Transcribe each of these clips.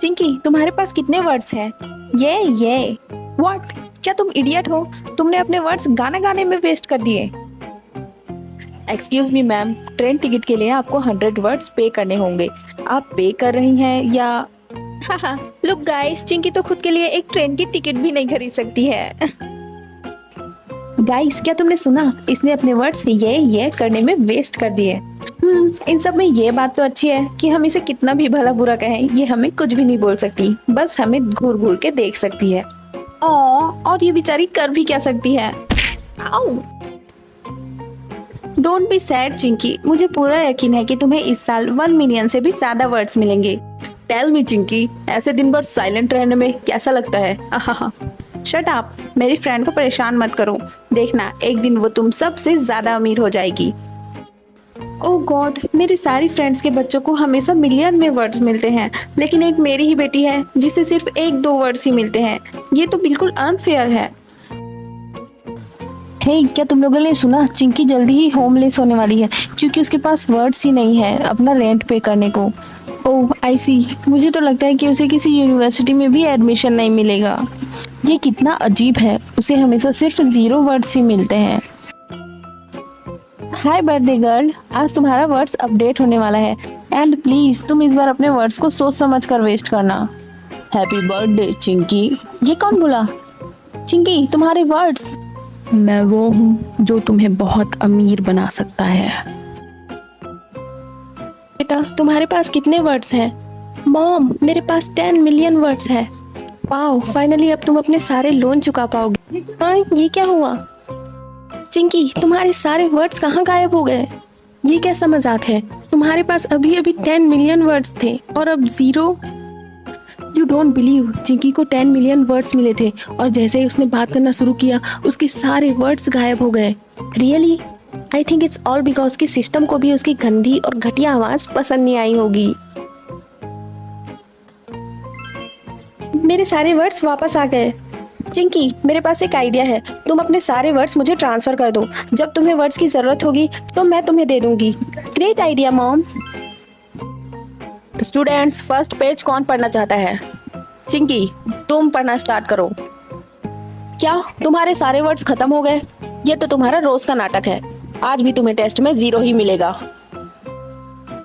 चिंकी, तुम्हारे पास कितने वर्ड्स हैं? ये व्हाट? क्या तुम इडियट हो? तुमने अपने वर्ड्स गाना गाने में वेस्ट कर दिए। Excuse me ma'am, train ticket के लिए आपको 100 वर्ड्स पे करने होंगे। आप पे कर रही हैं या? हाँ, लुक गाइस, चिंकी तो खुद के लिए एक ट्रेन की टिकट भी नहीं खरीद सकती है। गाइस, क्या तुमने सुना? इसने अपने वर्ड्स ये करने में वेस्ट कर दिए। इन सब में ये बात तो अच्छी है कि हम इसे कितना भी भला बुरा कहें, ये हमें कुछ भी नहीं बोल सकती, बस हमें घूर घूर के देख सकती है। और ये बेचारी कर भी क्या सकती है? आओ। डोंट बी सैड चिंकी, मुझे पूरा यकीन है कि तुम्हें इस साल 1 मिलियन से भी ज्यादा वर्ड्स मिलेंगे। टेल मी चिंकी, ऐसे दिन भर साइलेंट रहने में कैसा लगता है? शट अप, मेरी फ्रेंड को परेशान मत करो। देखना, एक दिन वो तुम सबसे ज्यादा अमीर हो जाएगी। ओह गॉड, मेरी सारी फ्रेंड्स के बच्चों को हमेशा मिलियन में वर्ड्स मिलते हैं, लेकिन एक मेरी ही बेटी है जिसे सिर्फ 1-2 वर्ड्स ही मिलते हैं। ये तो बिल्कुल अनफेयर है। हे, क्या तुम लोगों ने सुना? चिंकी जल्दी ही होमलेस होने वाली है क्योंकि उसके पास वर्ड्स ही नहीं है अपना रेंट पे करने को। ओह आई सी, मुझे तो लगता है कि उसे किसी यूनिवर्सिटी में भी एडमिशन नहीं मिलेगा। ये कितना अजीब है, उसे हमेशा सिर्फ 0 वर्ड्स ही मिलते हैं। हाय बर्थडे गर्ल, आज तुम्हारा वर्ड्स अपडेट होने वाला है एंड प्लीज तुम इस बार अपने वर्ड्स को सोच समझ कर वेस्ट करना। Happy birthday Chinki. ये कौन बोला? चिंकी, तुम्हारे वर्ड्स। मैं वो हूँ जो तुम्हें बहुत अमीर बना सकता है। बेटा, तुम्हारे पास कितने वर्ड्स हैं? मॉम, मेरे पास 10 मिलियन वर्ड्स है। वाओ, फाइनली अब तुम अपने सारे लोन चुका पाओगे। हाँ, ये क्या हुआ? चिंकी, तुम्हारे सारे वर्ड्स कहाँ गायब हो गए? ये कैसा मजाक है? तुम्हारे पास अभी अभी 10 मिलियन वर्ड्स थे और अब 0। यू डोंट बिलीव, चिंकी को 10 मिलियन वर्ड्स मिले थे और जैसे ही उसने बात करना शुरू किया उसके सारे वर्ड्स गायब हो गए। Really? I think it's all because कि सिस्टम को भी उसकी गंदी और घटिया आवाज पसंद नहीं आई होगी। मेरे सारे वर्ड्स वापस आ गए। चिंकी, मेरे पास एक आइडिया है, तुम अपने सारे वर्ड्स मुझे ट्रांसफर कर दो। जब तुम्हें वर्ड्स की जरूरत होगी तो मैं तुम्हें दे दूंगी। Great idea mom. Students, first page कौन पढ़ना चाहता है? चिंकी, तुम पढ़ना स्टार्ट करो। क्या तुम्हारे सारे वर्ड्स खत्म हो गए? ये तो तुम्हारा रोज का नाटक है। आज भी तुम्हें टेस्ट में 0 ही मिलेगा।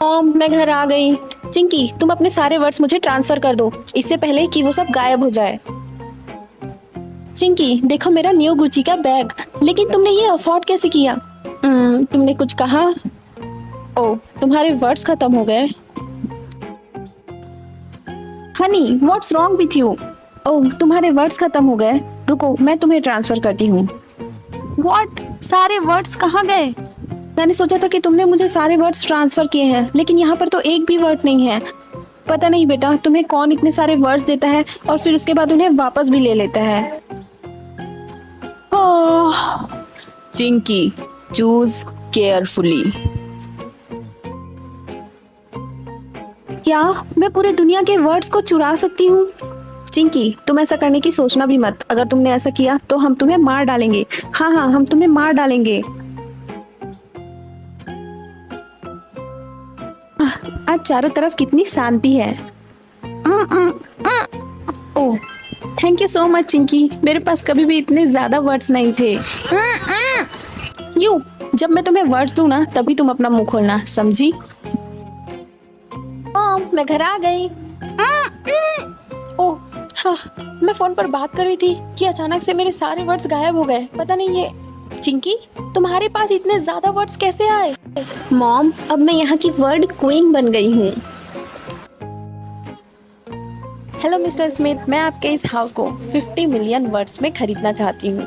मॉम, मैं घर आ गई। चिंकी, तुम अपने सारे वर्ड्स मुझे ट्रांसफर कर दो, इससे पहले कि वो सब गायब हो जाए। चिंकी, देखो मेरा न्यू गुची का बैग। लेकिन तुमने ये अफोर्ड कैसे किया? तुमने कुछ कहा? ओह, तुम्हारे वर्ड्स खत्म हो गए। Honey, what's wrong with you? Oh, तुम्हारे वर्ड्स खत्म हो गए। रुको, मैं तुम्हें ट्रांसफर करती हूँ। व्हाट? सारे वर्ड्स कहाँ गए? मैंने सोचा था कि तुमने मुझे सारे वर्ड्स ट्रांसफर किए हैं, लेकिन यहाँ पर तो एक भी वर्ड नहीं है। पता नहीं बेटा, तुम्हें कौन इतने सारे वर्ड्स देता है और फिर उसके बाद उन्हें वापस भी ले लेता है। Chinki, choose carefully. क्या मैं पूरे दुनिया के वर्ड्स को चुरा सकती हूँ? चिंकी, तुम ऐसा करने की सोचना भी मत। अगर तुमने ऐसा किया तो हम तुम्हें मार डालेंगे। हाँ, हम तुम्हें मार डालेंगे। आज चारों तरफ कितनी शांति है। Oh, thank you so much Chinki, मेरे पास कभी भी इतने ज्यादा वर्ड्स नहीं थे। यू, जब मैं तुम्हें वर्ड्स दूं ना तभी तुम अपना मुंह खोलना, समझी? मॉम, मैं घर आ गई। ओह हाँ, मैं फोन पर बात कर रही थी कि अचानक से मेरे सारे वर्ड्स गायब हो गए। पता नहीं ये। चिंकी, तुम्हारे पास इतने ज्यादा वर्ड्स कैसे आए? मॉम, अब मैं यहाँ की वर्ड क्वीन बन गई हूँ। हेलो मिस्टर स्मिथ, मैं आपके इस हाउस को 50 मिलियन वर्ड्स में खरीदना चाहती हूँ।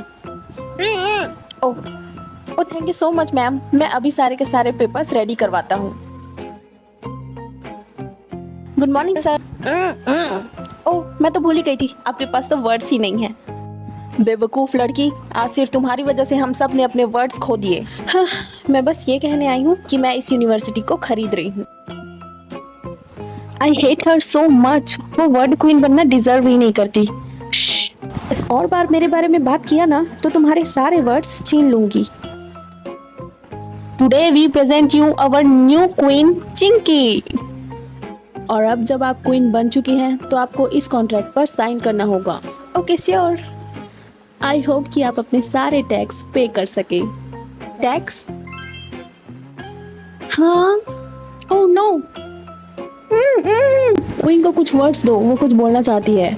ओह thank you so much ma'am, मैं अभी सारे के सारे पेपर्स रेडी करवाता हूँ। Good morning sir. ओह, मैं तो भूल ही गई थी, आपके पास तो वर्ड्स ही नहीं है। बेवकूफ लड़की, आज सिर्फ तुम्हारी वजह से हम सब ने अपने वर्ड्स खो दिए। हाँ, मैं बस ये कहने आई हूँ कि मैं इस यूनिवर्सिटी को खरीद रही हूँ। I hate her so much, वो वर्ड क्वीन बनना डिजर्व ही नहीं करती। और बार मेरे बारे में बात किया ना तो तुम्हारे सारे वर्ड्स छीन लूंगी। Today we present you our new queen Chinki. और अब जब आप क्वीन बन चुकी हैं तो आपको इस कॉन्ट्रैक्ट पर साइन करना होगा। Okay sure. आई होप कि आप अपने सारे टैक्स पे कर सके। टैक्स? हाँ। Oh no. क्वीन को कुछ वर्ड्स दो, वो कुछ बोलना चाहती है।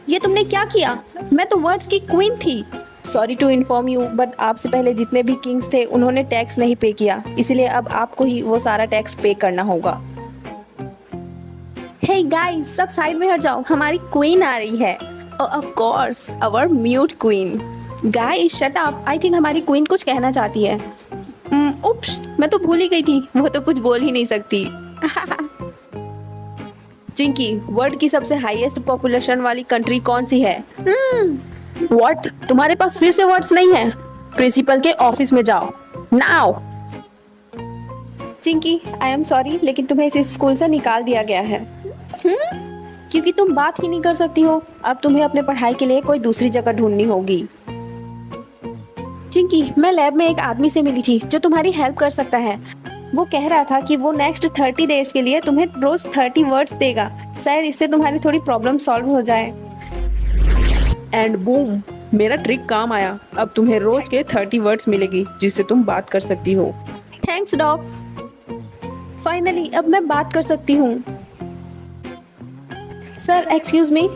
ये तुमने क्या किया? मैं तो वर्ड्स की क्वीन थी। Sorry to inform you, but आपसे पहले जितने भी किंग्स थे उन्होंने टैक्स नहीं पे किया, इसलिए अब आपको ही वो सारा टैक्स पे करना होगा। हे गाइस, सब साइड में हट जाओ, हमारी क्वीन आ रही है। Of course, our mute queen. Guys shut up, I think हमारी क्वीन कुछ कहना चाहती है। उप्स, मैं तो भूल ही गई थी, वो तो कुछ बोल ही नहीं सकती। चिंकी, वर्ल्ड की सबसे हाईएस्ट पॉपुलेशन वाली कंट्री कौन सी है? व्हाट? तुम्हारे पास फिर से वर्ड्स नहीं है? प्रिंसिपल के ऑफिस में जाओ now. Chinki, I am sorry, लेकिन तुम्हें इस स्कूल से निकाल दिया गया है। क्योंकि तुम बात ही नहीं कर सकती हो। अब तुम्हें अपने पढ़ाई के लिए कोई दूसरी जगह ढूंढनी होगी। चिंकी, मैं लैब में एक आदमी से मिली थी जो तुम्हारी हेल्प कर सकता है। वो कह रहा था कि वो नेक्स्ट 30 डेज के लिए तुम्हें रोज 30 वर्ड्स देगा। शायद इससे तुम्हारी थोड़ी प्रॉब्लम सॉल्व हो जाए। एंड बूम, मेरा ट्रिक काम आया। अब तुम्हें रोज के 30 वर्ड्स मिलेगी जिससे तुम बात कर सकती हो। Thanks dog. फाइनली अब मैं बात कर सकती हूँ। Sir excuse me.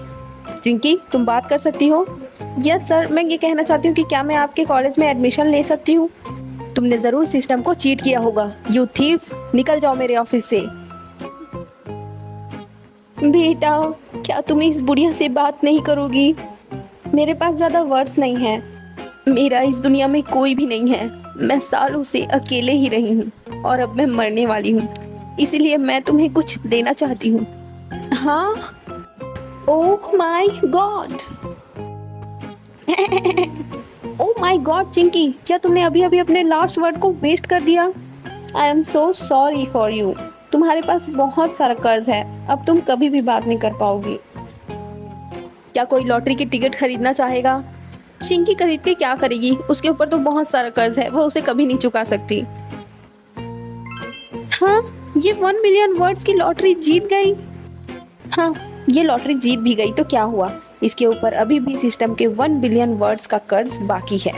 चिंकी, तुम बात कर सकती हो? यस सर, मैं ये कहना चाहती हूँ कि क्या मैं आपके कॉलेज में एडमिशन ले सकती हूँ? तुमने जरूर सिस्टम को चीट किया होगा। यू थीफ, निकल जाओ मेरे ऑफिस से। बेटा, क्या तुम इस बुढ़िया से बात नहीं करोगी? मेरे पास ज्यादा वर्ड्स नहीं हैं। मेरा इस दुनिया में कोई भी नहीं है। मैं सालों से अकेले ही रही हूँ और अब मैं मरने वाली हूँ, इसलिए मैं तुम्हें कुछ देना चाहती हूँ। हाँ? Oh my God. Oh my God Chinki, क्या तुमने अभी अभी अपने लास्ट वर्ड को वेस्ट कर दिया? I am so sorry for you. तुम्हारे पास बहुत सारा कर्ज है, अब तुम कभी भी बात नहीं कर पाओगी। क्या कोई लॉटरी की टिकट खरीदना चाहेगा? चिंकी खरीद के क्या करेगी? उसके ऊपर तो बहुत सारा कर्ज है, वो उसे कभी नहीं चुका सकती। हाँ, ये 1 मिलियन वर्ड्स की लॉटरी जीत गई। हाँ, ये लॉटरी जीत भी गई तो क्या हुआ? इसके ऊपर अभी भी सिस्टम के 1 बिलियन वर्ड्स का कर्ज बाकी है।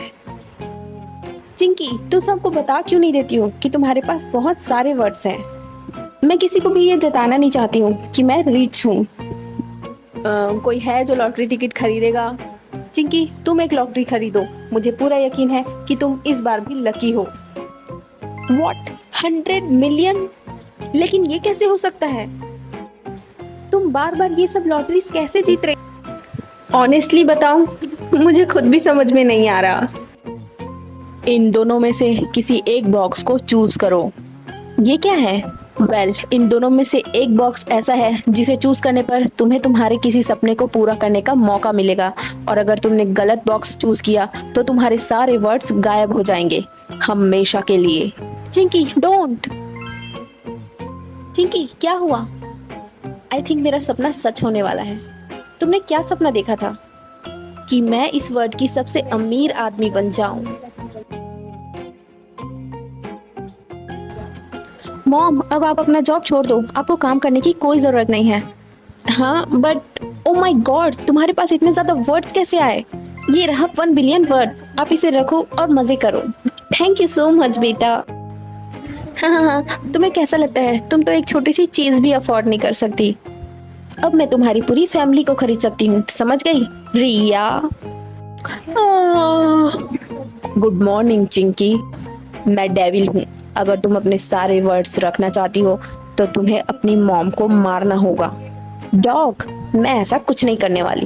चिंकी, तुम सबको बता क्यों नहीं देती हो कि तुम्हारे पास बहुत सारे वर्ड्स हैं? मैं किसी को भी ये जताना नहीं चाहती हूँ कि मैं रिच हूँ। कोई है जो लॉटरी टिकट खरीदेगा? चिंकी, तुम एक लॉटरी खरीदो, मुझे पूरा यकीन है कि तुम इस बार भी लकी हो। What? 100 मिलियन? लेकिन ये कैसे हो सकता है? तुम बार बार ये सब लॉटरीज कैसे जीत रहे? ऑनेस्टली बताऊं, मुझे खुद भी समझ में नहीं आ रहा। इन दोनों में से किसी एक बॉक्स को चूज करो। ये क्या है? वेल, इन दोनों में से एक बॉक्स ऐसा है जिसे चूज करने पर तुम्हें तुम्हारे किसी सपने को पूरा करने का मौका मिलेगा, और अगर तुमने गलत बॉक्स चूज किया तो तुम्हारे सारे वर्ड्स गायब हो जाएंगे हमेशा के लिए। चिंकी, डोंट। चिंकी, क्या हुआ? आई थिंक मेरा सपना सच होने वाला है। तुमने क्या सपना देखा था? कि मैं इस वर्ल्ड की सबसे अमीर आदमी बन जाऊं। मॉम, अब आप अपना जॉब छोड़ दो, आपको काम करने की कोई जरूरत नहीं है। हाँ बट ओ माय गॉड, तुम्हारे पास इतने ज्यादा वर्ड्स कैसे आए? ये रहा 1 बिलियन वर्ड, आप इसे रखो और मजे करो। थैंक यू सो मच बेटा। हाँ, तुम्हें कैसा लगता है? तुम तो एक छोटी सी चीज भी अफोर्ड नहीं कर सकती। अब मैं तुम्हारी पूरी फैमिली को खरीद सकती हूँ, समझ गई रिया? गुड मॉर्निंग चिंकी, मैं डेविल हूँ। अगर तुम अपने सारे वर्ड्स रखना चाहती हो तो तुम्हें अपनी मॉम को मारना होगा। डॉग, मैं ऐसा कुछ नहीं करने वाली।